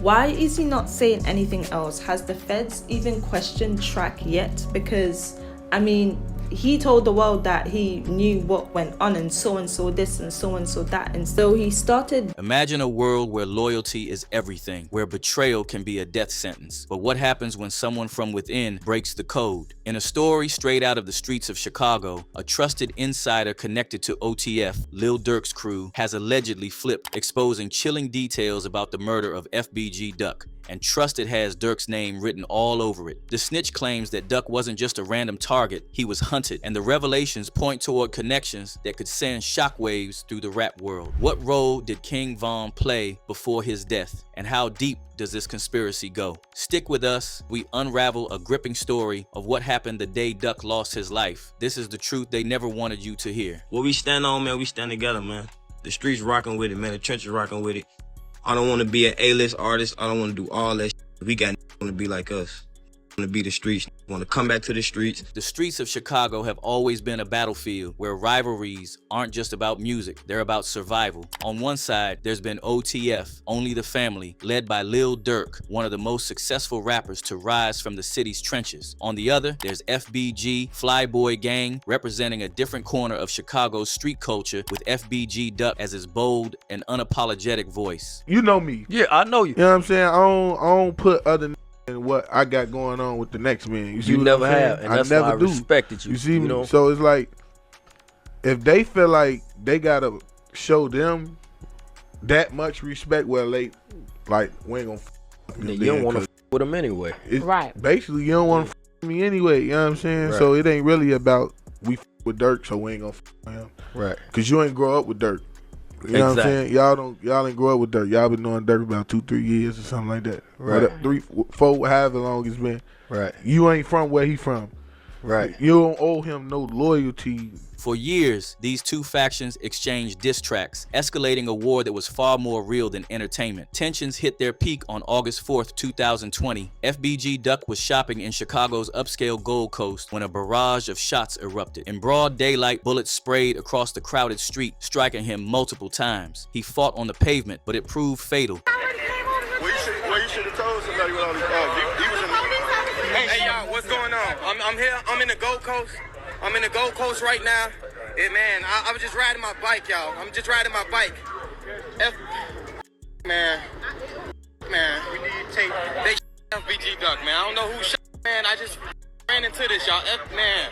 Why is he not saying anything else? Has the feds even questioned Track yet? Because, I mean, he told the world that he knew what went on and so this and so that, and so he started. Imagine a world where loyalty is everything, where betrayal can be a death sentence. But what happens when someone from within breaks the code? In a story straight out of the streets of Chicago, a trusted insider connected to OTF, Lil Durk's crew, has allegedly flipped, exposing chilling details about the murder of FBG Duck. And Trusted has Durk's name written all over it. The snitch claims that Duck wasn't just a random target, he was hunted, and the revelations point toward connections that could send shockwaves through the rap world. What role did King Von play before his death, and how deep does this conspiracy go? Stick with us. We unravel a gripping story of what happened the day Duck lost his life. This is the truth they never wanted you to hear. What we stand on, man, we stand together, man. The streets rocking with it, man. The trenches rocking with it. I don't want to be an A-list artist. I don't want to do all that shit. We got want to be like us. Want to be the streets. Want to come back to the streets. The streets of Chicago have always been a battlefield where rivalries aren't just about music, they're about survival. On one side, there's been OTF, Only the Family, led by Lil Durk, one of the most successful rappers to rise from the city's trenches. On the other, there's FBG, Flyboy Gang, representing a different corner of Chicago's street culture, with FBG Duck as his bold and unapologetic voice. You know me. Yeah, I know you. You know what I'm saying? I don't put other and what I got going on with the next man. You see, you what never I'm saying? have, and that's why I respected you. You see me? Know? So it's like, if they feel like they gotta show them that much respect, well, we ain't gonna. You don't want to with them anyway. Right. Basically, you don't want to me anyway. You know what I'm saying? Right. So it ain't really about we with Durk, so we ain't gonna with him. Right. Cause you ain't grow up with Durk. You know what I'm saying? Y'all ain't grow up with Durk. Y'all been knowing Durk about 2-3 years or something like that. Right. 3, 4, however long it's been. Right. You ain't from where he from. Right. You don't owe him no loyalty. For years, these two factions exchanged diss tracks, escalating a war that was far more real than entertainment. Tensions hit their peak on August 4th, 2020. FBG Duck was shopping in Chicago's upscale Gold Coast when a barrage of shots erupted. In broad daylight, bullets sprayed across the crowded street, striking him multiple times. He fought on the pavement, but it proved fatal. Well, you should have told somebody what all these he was in the... Hey, y'all, what's going on? I'm here. I'm in the Gold Coast. I'm in the Gold Coast right now. Yeah, man, I was just riding my bike, y'all. I'm just riding my bike. Man, we need to take they FBG Duck, man. I don't know who shot, man. I just ran into this, y'all. Man.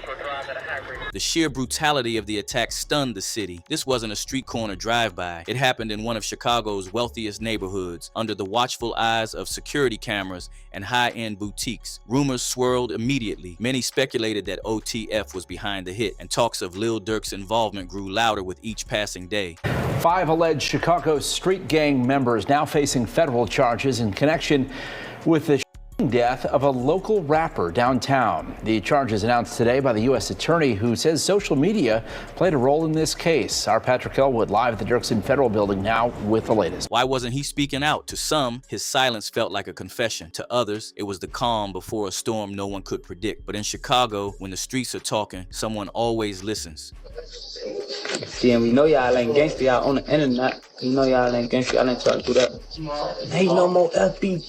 The sheer brutality of the attack stunned the city. This wasn't a street corner drive-by. It happened in one of Chicago's wealthiest neighborhoods, under the watchful eyes of security cameras and high-end boutiques. Rumors swirled immediately. Many speculated that OTF was behind the hit, and talks of Lil Durk's involvement grew louder with each passing day. 5 alleged Chicago street gang members now facing federal charges in connection with the death of a local rapper downtown. The charges announced today by the U.S. attorney, who says social media played a role in this case. Our Patrick Elwood live at the Dirksen Federal Building now with the latest. Why wasn't he speaking out? To some, his silence felt like a confession. To others, it was the calm before a storm no one could predict. But in Chicago, when the streets are talking, someone always listens. See, and we know y'all ain't gangster, y'all on the internet. We know y'all ain't gangster, y'all ain't trying to do that. Ain't no more FB.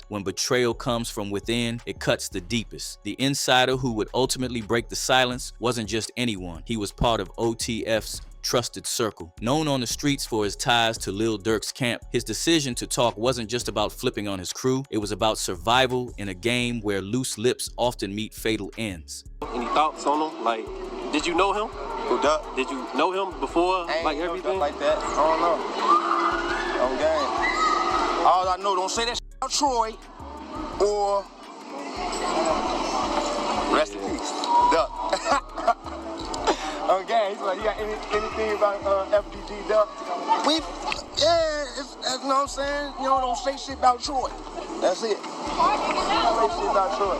When betrayal comes from within, it cuts the deepest. The insider who would ultimately break the silence wasn't just anyone. He was part of OTF's trusted circle. Known on the streets for his ties to Lil Durk's camp, his decision to talk wasn't just about flipping on his crew, it was about survival in a game where loose lips often meet fatal ends. Any thoughts on him? Like, did you know him? Who Duck? Did you know him before, like everything? Like that. I don't know. On game. All I know, don't say that about Troy or rest in peace, Duck. On game. So, you got anything about FBG Duck? That's you know what I'm saying? You know, don't say shit about Troy. That's it. Don't say shit about Troy.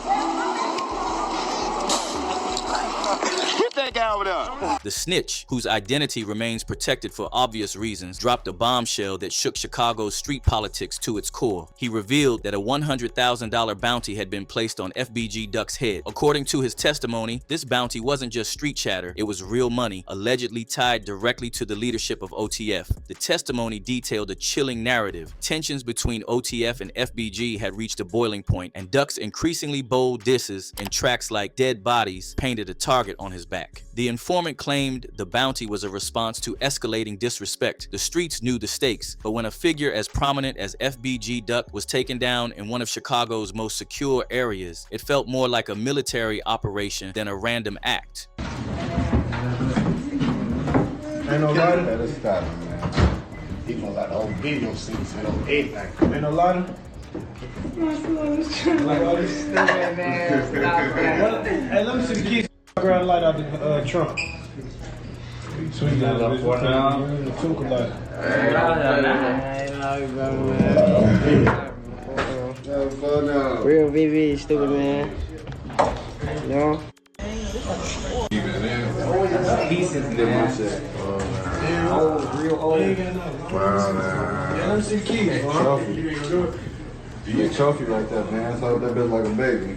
Get that guy over there. The snitch, whose identity remains protected for obvious reasons, dropped a bombshell that shook Chicago's street politics to its core. He revealed that a $100,000 bounty had been placed on FBG Duck's head. According to his testimony, this bounty wasn't just street chatter, it was real money, allegedly tied directly to the leadership of OTF. The testimony detailed a chilling narrative. Tensions between OTF and FBG had reached a boiling point, and Duck's increasingly bold disses and tracks like "Dead Bodies" painted a target on his back. The informant claimed the bounty was a response to escalating disrespect. The streets knew the stakes, but when a figure as prominent as FBG Duck was taken down in one of Chicago's most secure areas, it felt more like a military operation than a random act. Ain't no lighter? Better stop him, man. He gonna let the old video scenes and old everything. Ain't no lighter? Hey, let me see the keys. Grab a light out the trunk. Sweet guys, Real VV, stupid man. You know? Pieces, man. Real old. Wow, man. Let me see the keys, bro. You get trophy like that, man. That's how that bitch like a baby.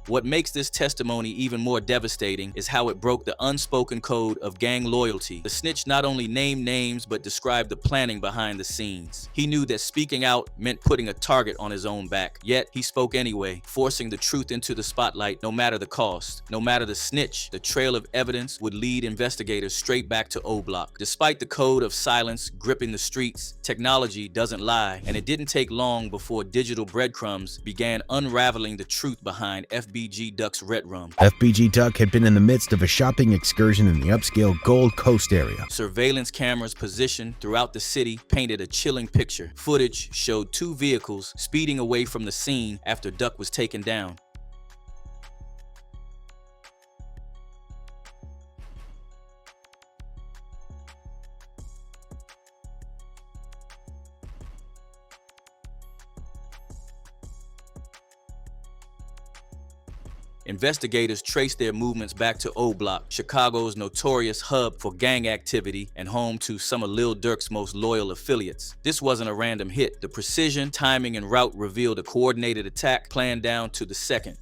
What makes this testimony even more devastating is how it broke the unspoken code of gang loyalty. The snitch not only named names, but described the planning behind the scenes. He knew that speaking out meant putting a target on his own back. Yet, he spoke anyway, forcing the truth into the spotlight no matter the cost. No matter the snitch, the trail of evidence would lead investigators straight back to O Block. Despite the code of silence gripping the streets, technology doesn't lie, and it didn't take long before digital breadcrumbs began unraveling the truth behind FBG Duck's red room. FBG Duck had been in the midst of a shopping excursion in the upscale Gold Coast area. Surveillance cameras positioned throughout the city painted a chilling picture. Footage showed two vehicles speeding away from the scene after Duck was taken down. Investigators traced their movements back to O Block, Chicago's notorious hub for gang activity and home to some of Lil Durk's most loyal affiliates. This wasn't a random hit. The precision, timing, and route revealed a coordinated attack planned down to the second.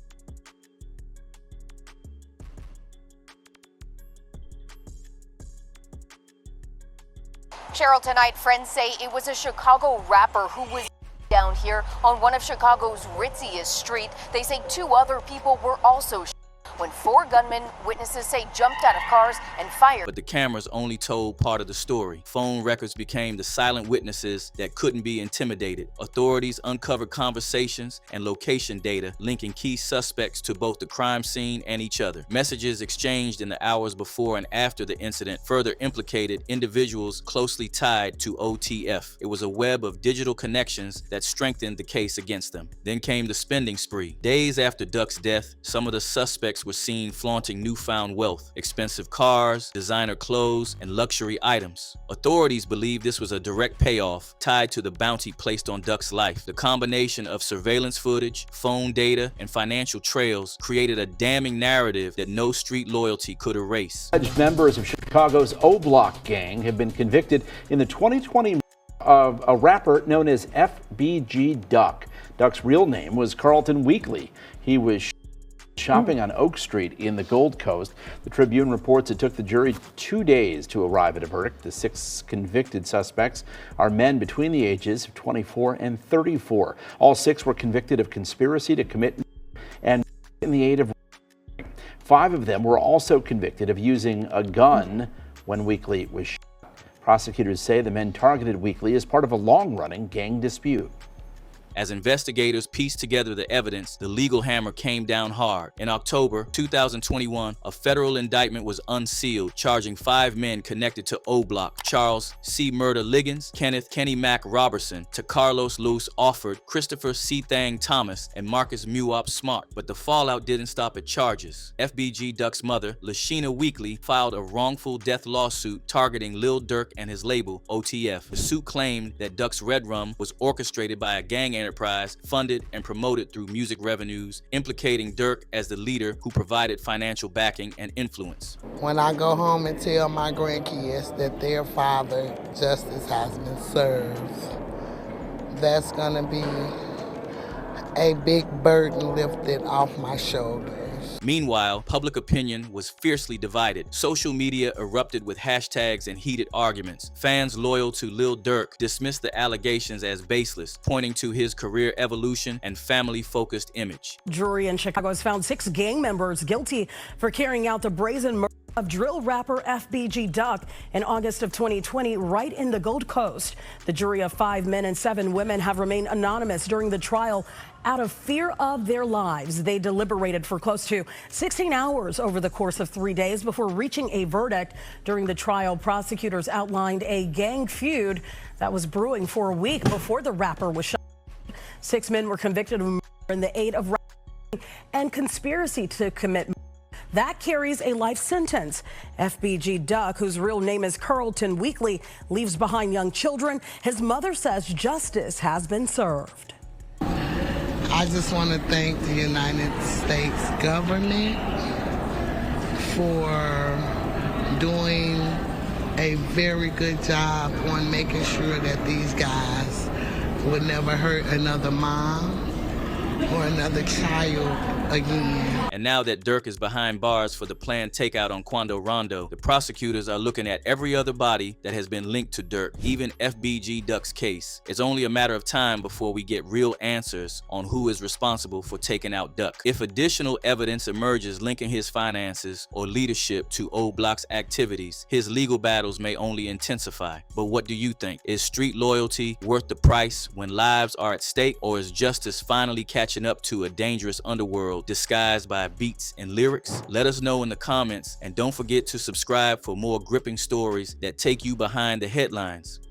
Cheryl, tonight, friends say it was a Chicago rapper who was down here on one of Chicago's ritziest streets. They say two other people were also shot when four gunmen, witnesses say, jumped out of cars and fired. But the cameras only told part of the story. Phone records became the silent witnesses that couldn't be intimidated. Authorities uncovered conversations and location data linking key suspects to both the crime scene and each other. Messages exchanged in the hours before and after the incident further implicated individuals closely tied to OTF. It was a web of digital connections that strengthened the case against them. Then came the spending spree. Days after Duck's death, some of the suspects were seen flaunting newfound wealth, expensive cars, designer clothes, and luxury items. Authorities believe this was a direct payoff tied to the bounty placed on Duck's life. The combination of surveillance footage, phone data, and financial trails created a damning narrative that no street loyalty could erase. Alleged members of Chicago's O Block gang have been convicted in the 2020 of a rapper known as FBG Duck. Duck's real name was Carlton Weekly. He was shopping on Oak Street in the Gold Coast. The Tribune reports it took the jury 2 days to arrive at a verdict. The 6 convicted suspects are men between the ages of 24 and 34. All 6 were convicted of conspiracy to commit and in the aid of. 5 of them were also convicted of using a gun when Weekly was shot. Prosecutors say the men targeted Weekly as part of a long-running gang dispute. As investigators pieced together the evidence, the legal hammer came down hard. In October 2021, a federal indictment was unsealed, charging 5 men connected to O Block: Charles C. Murder Liggins, Kenneth Kenny Mac Robertson, to Carlos Luce Offord, Christopher C. Thang Thomas, and Marcus Muop Smart. But the fallout didn't stop at charges. FBG Duck's mother, Lashina Weekly, filed a wrongful death lawsuit targeting Lil Durk and his label, OTF. The suit claimed that Duck's Red Rum was orchestrated by a gang enterprise funded and promoted through music revenues, implicating Durk as the leader who provided financial backing and influence. When I go home and tell my grandkids that their father, justice has been served, that's gonna be a big burden lifted off my shoulders. Meanwhile, public opinion was fiercely divided. Social media erupted with hashtags and heated arguments. Fans loyal to Lil Durk dismissed the allegations as baseless, pointing to his career evolution and family-focused image. Jury in Chicago has found 6 gang members guilty for carrying out the brazen murder of drill rapper FBG Duck in August of 2020 right in the Gold Coast. The jury of 5 men and 7 women have remained anonymous during the trial out of fear of their lives. They deliberated for close to 16 hours over the course of 3 days before reaching a verdict. During the trial, prosecutors outlined a gang feud that was brewing for a week before the rapper was shot. 6 men were convicted of murder in the aid of racketeering and conspiracy to commit murder. That carries a life sentence. FBG Duck, whose real name is Carlton Weekly, leaves behind young children. His mother says justice has been served. I just want to thank the United States government for doing a very good job on making sure that these guys would never hurt another mom or another child again. And now that Durk is behind bars for the planned takeout on Quando Rondo, the prosecutors are looking at every other body that has been linked to Durk, even FBG Duck's case. It's only a matter of time before we get real answers on who is responsible for taking out Duck. If additional evidence emerges linking his finances or leadership to O Block's activities, his legal battles may only intensify. But what do you think? Is street loyalty worth the price when lives are at stake, or is justice finally catching up to a dangerous underworld disguised by beats and lyrics? Let us know in the comments, and don't forget to subscribe for more gripping stories that take you behind the headlines.